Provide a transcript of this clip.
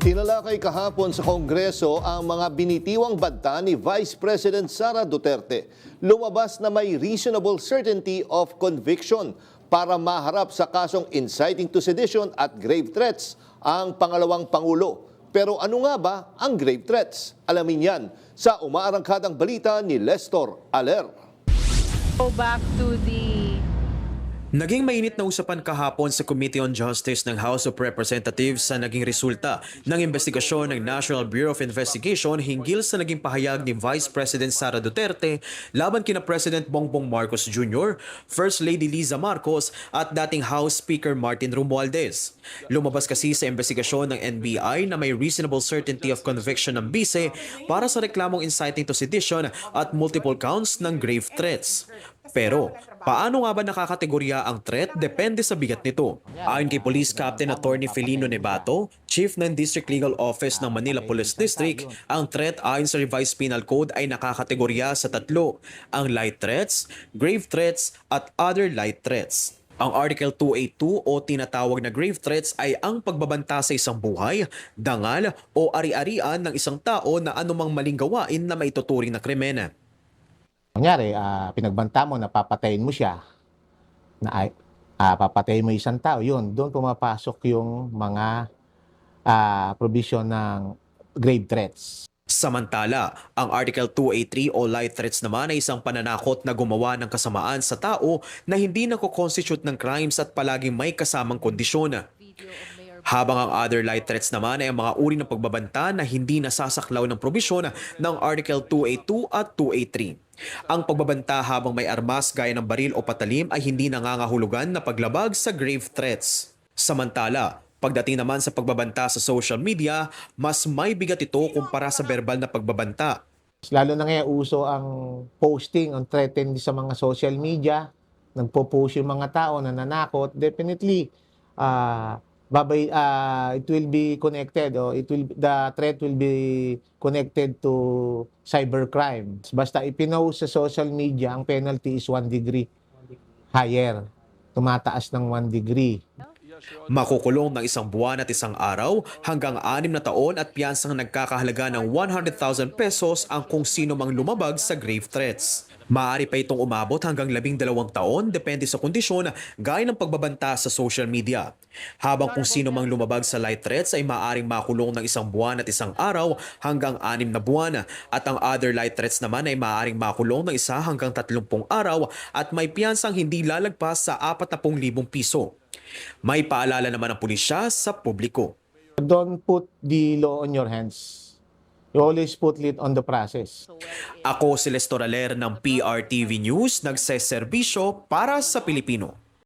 Tinalakay kahapon sa Kongreso ang mga binitiwang banta ni Vice President Sara Duterte. Lumabas na may reasonable certainty of conviction para maharap sa kasong inciting to sedition at grave threats ang pangalawang Pangulo. Pero ano nga ba ang grave threats? Alamin yan sa umaarangkadang balita ni Lestor Aler. Go back to the Naging mainit na usapan kahapon sa Committee on Justice ng House of Representatives sa naging resulta ng investigasyon ng National Bureau of Investigation hinggil sa naging pahayag ni Vice President Sara Duterte laban kina President Bongbong Marcos Jr., First Lady Liza Marcos at dating House Speaker Martin Romualdez. Lumabas kasi sa investigasyon ng NBI na may reasonable certainty of conviction ng bise para sa reklamong inciting to sedition at multiple counts ng grave threats. Pero, paano nga ba nakakategorya ang threat? Depende sa bigat nito. Ayon kay Police Captain Attorney Felino Nebato, Chief ng District Legal Office ng Manila Police District, ang threat ayon sa Revised Penal Code ay nakakategorya sa tatlo, ang light threats, grave threats, at other light threats. Ang Article 282 o tinatawag na grave threats ay ang pagbabanta sa isang buhay, dangal o ari-arian ng isang tao na anumang maling gawain na maituturing na krimen. Kunyari, pinagbanta mo na papatayin mo siya, na papatayin mo isang tao, yun, doon pumapasok yung mga provision ng grave threats. Samantala, ang Article 283 o light threats naman ay isang pananakot na gumawa ng kasamaan sa tao na hindi nako-constitute ng crimes at palaging may kasamang kondisyon. Habang ang other light threats naman ay ang mga uri ng pagbabanta na hindi nasasaklaw ng probisyon ng Article 282 at 283. Ang pagbabanta habang may armas gaya ng baril o patalim ay hindi nangangahulugan na paglabag sa grave threats. Samantala, pagdating naman sa pagbabanta sa social media, mas may bigat ito kumpara sa verbal na pagbabanta. Lalo na ngayon uso ang posting, ang threatening sa mga social media, nagpo-post yung mga tao na nanakot, definitely, it will be connected or the threat will be connected to cybercrime. Basta ipinost sa social media, ang penalty is 1 degree higher. Tumataas ng 1 degree. Makukulong ng 1 buwan at 1 araw hanggang 6 na taon at piyansang nagkakahalaga ng 100,000 pesos ang kung sino mang lumabag sa grave threats. Maaari pa itong umabot hanggang 12 taon depende sa kondisyon gaya ng pagbabanta sa social media. Habang kung sino mang lumabag sa light threats ay maaaring makulong ng 1 buwan at 1 araw hanggang 6 na buwan at ang other light threats naman ay maaaring makulong ng 1 hanggang 30 araw at may piyansang hindi lalagpas sa 40,000 piso. May paalala naman ang pulisya sa publiko. Don't put the law on your hands. You always put it on the process. Ako si Lestor Aler ng PRTV News, nagseserbisyo para sa Pilipino.